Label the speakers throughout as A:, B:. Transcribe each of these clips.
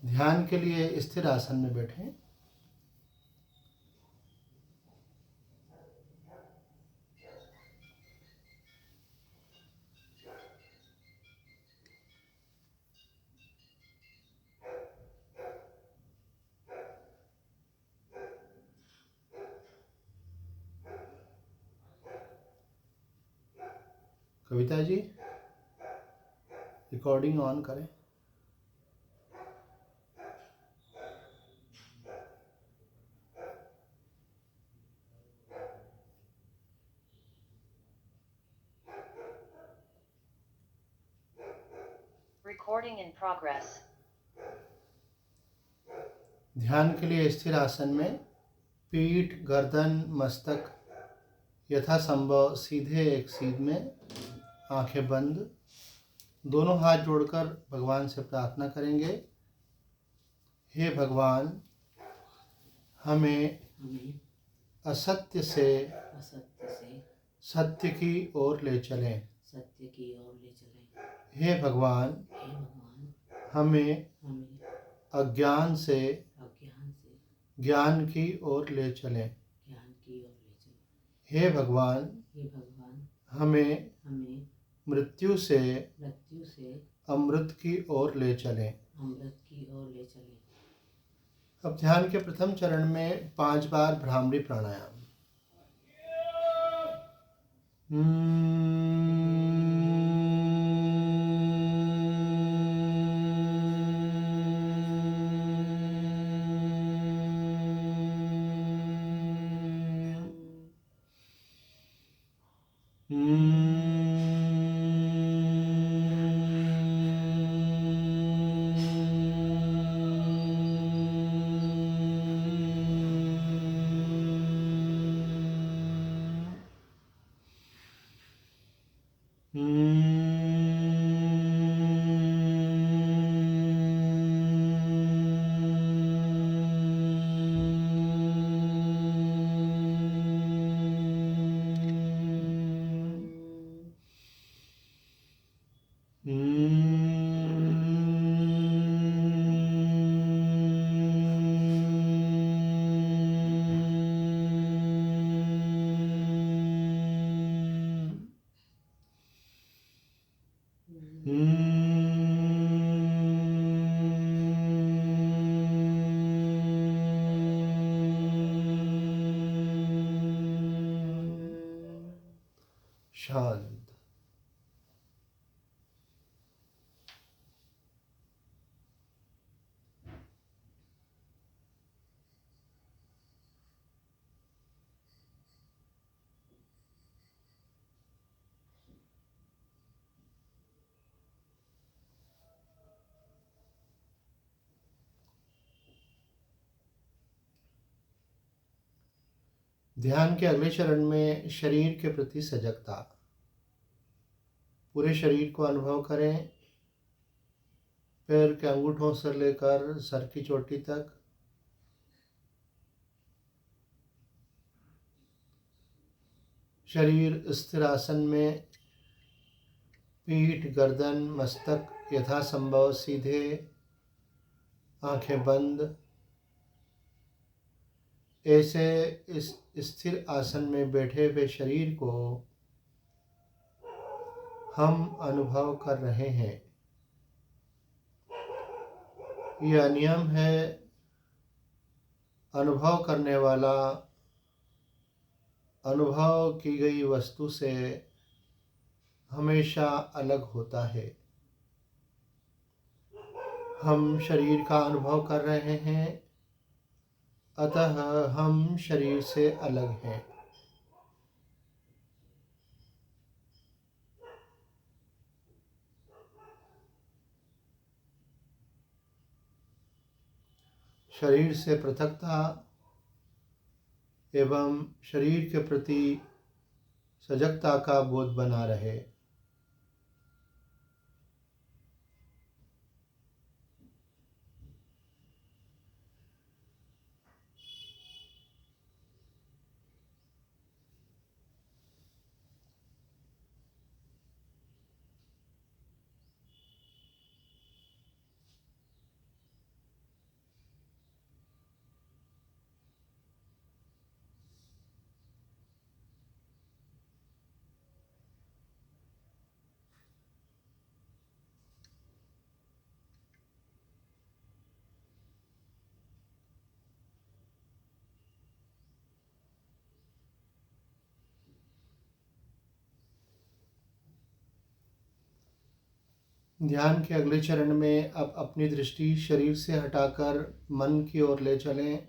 A: ध्यान के लिए स्थिर आसन में बैठें। कविता जी, रिकॉर्डिंग ऑन करें।
B: Recording in progress.
A: ध्यान के लिए स्थिर आसन में पीठ, गर्दन, मस्तक यथासंभव सीधे एक सीध में, आंखें बंद, दोनों हाथ जोड़कर भगवान से प्रार्थना करेंगे। हे भगवान, हमें असत्य से सत्य की ओर ले चलें। हे भगवान, हमें अज्ञान से ज्ञान की ओर ले चलें। हे भगवान, हमें मृत्यु से अमृत की ओर ले चलें। अब ध्यान के प्रथम चरण में 5 बार भ्रामरी प्राणायाम। शांत। ध्यान के अगले चरण में शरीर के प्रति सजगता। पूरे शरीर को अनुभव करें, पैर के अंगूठों से लेकर सर की चोटी तक। शरीर स्थिर आसन में, पीठ, गर्दन, मस्तक यथासंभव सीधे, आंखें बंद। ऐसे इस स्थिर आसन में बैठे हुए शरीर को हम अनुभव कर रहे हैं। यह नियम है, अनुभव करने वाला अनुभव की गई वस्तु से हमेशा अलग होता है। हम शरीर का अनुभव कर रहे हैं, अतः हम शरीर से अलग हैं। शरीर से पृथकता एवं शरीर के प्रति सजगता का बोध बना रहे। ध्यान के अगले चरण में अब अपनी दृष्टि शरीर से हटाकर मन की ओर ले चलें।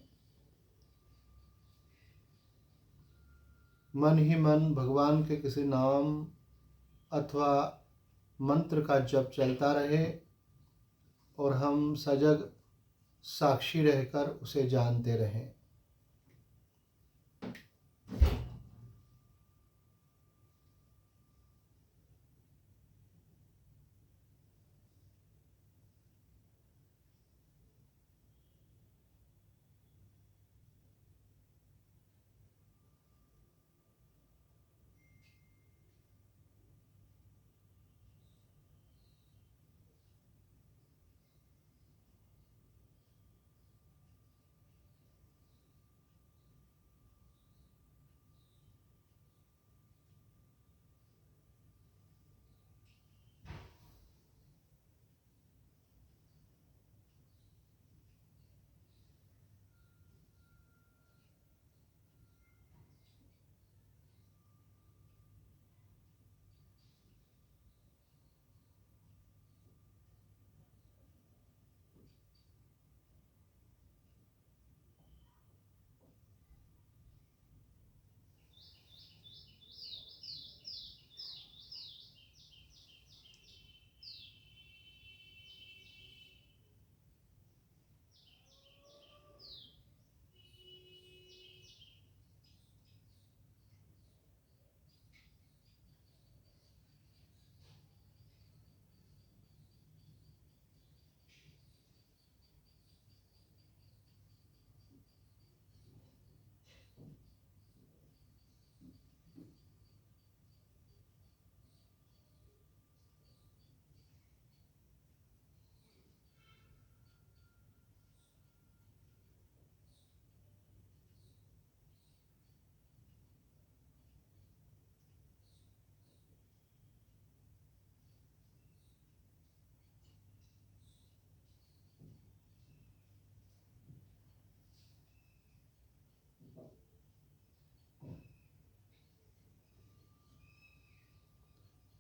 A: मन ही मन भगवान के किसी नाम अथवा मंत्र का जप चलता रहे और हम सजग साक्षी रहकर उसे जानते रहें।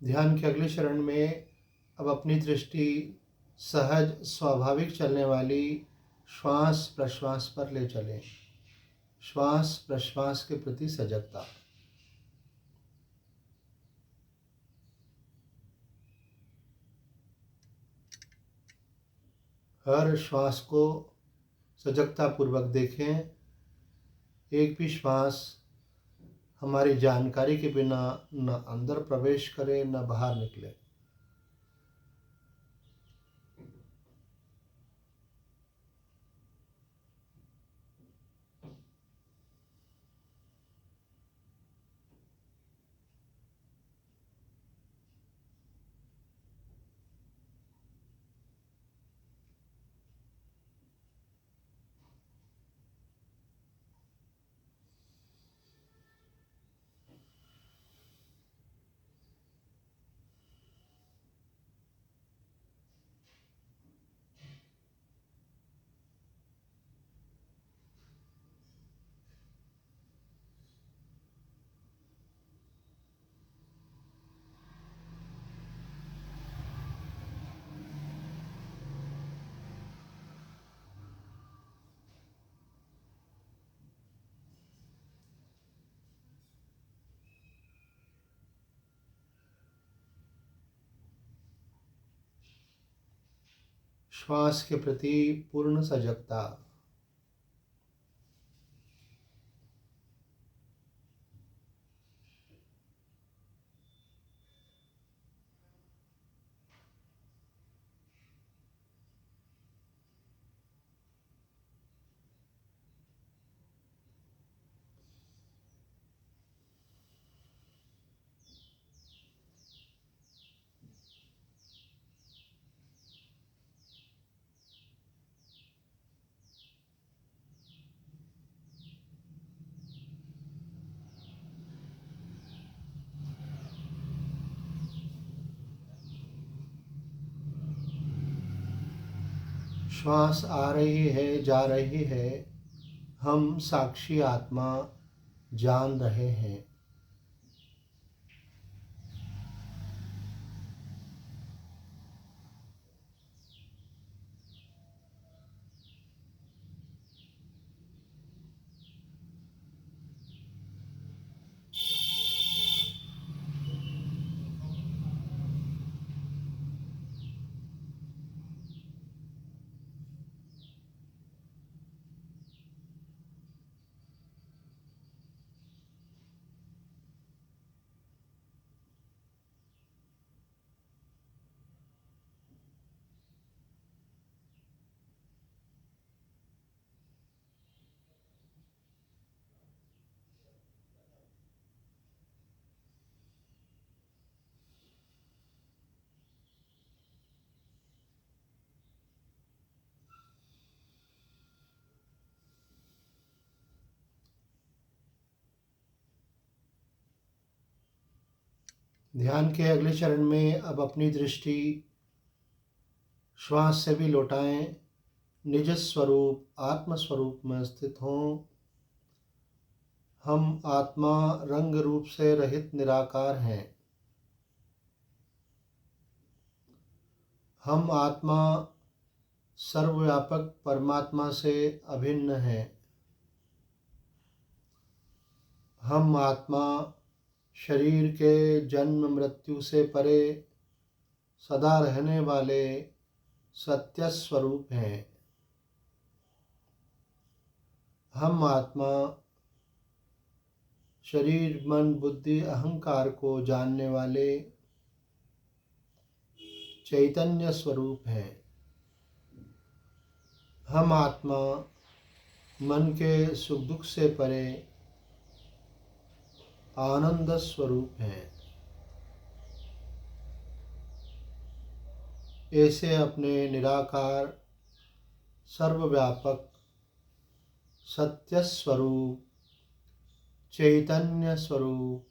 A: ध्यान के अगले चरण में अब अपनी दृष्टि सहज स्वाभाविक चलने वाली श्वास प्रश्वास पर ले चलें। श्वास प्रश्वास के प्रति सजगता। हर श्वास को सजगता पूर्वक देखें। एक भी श्वास हमारी जानकारी के बिना न अंदर प्रवेश करे न बाहर निकले। श्वास के प्रति पूर्ण सजगता। श्वास आ रही है जा रही है, हम साक्षी आत्मा जान रहे हैं। ध्यान के अगले चरण में अब अपनी दृष्टि श्वास से भी लौटाएं। निज स्वरूप आत्म स्वरूप में स्थित हों। हम आत्मा रंग रूप से रहित निराकार हैं। हम आत्मा सर्वव्यापक परमात्मा से अभिन्न हैं। हम आत्मा शरीर के जन्म मृत्यु से परे सदा रहने वाले सत्य स्वरूप हैं। हम आत्मा शरीर मन बुद्धि अहंकार को जानने वाले चैतन्य स्वरूप हैं। हम आत्मा मन के सुख दुख से परे आनंद स्वरूप हैं। ऐसे अपने निराकार सर्वव्यापक सत्य स्वरूप चैतन्य स्वरूप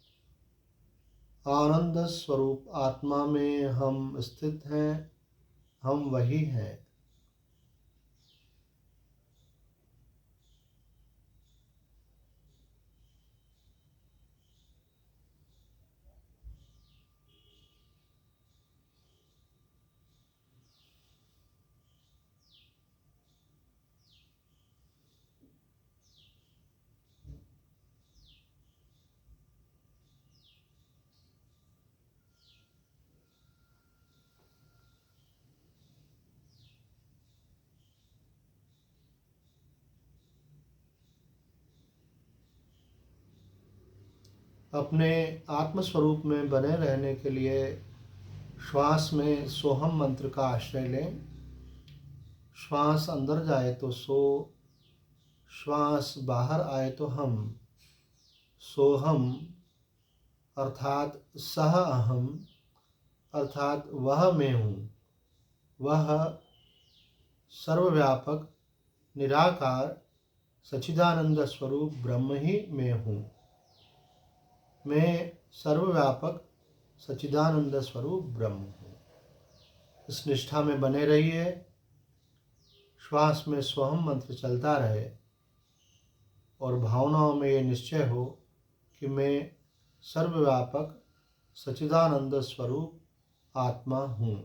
A: आनंद स्वरूप आत्मा में हम स्थित हैं। हम वही हैं। अपने आत्मस्वरूप में बने रहने के लिए श्वास में सोहम मंत्र का आश्रय लें। श्वास अंदर जाए तो सो, श्वास बाहर आए तो हम। सोहम अर्थात सह अहम अर्थात वह मैं हूँ। वह सर्वव्यापक निराकार सच्चिदानंद स्वरूप ब्रह्म ही मैं हूँ। मैं सर्वव्यापक सच्चिदानंद स्वरूप ब्रह्म हूँ। इस निष्ठा में बने रहिए। श्वास में स्वहम मंत्र चलता रहे और भावनाओं में ये निश्चय हो कि मैं सर्वव्यापक सच्चिदानंद स्वरूप आत्मा हूँ।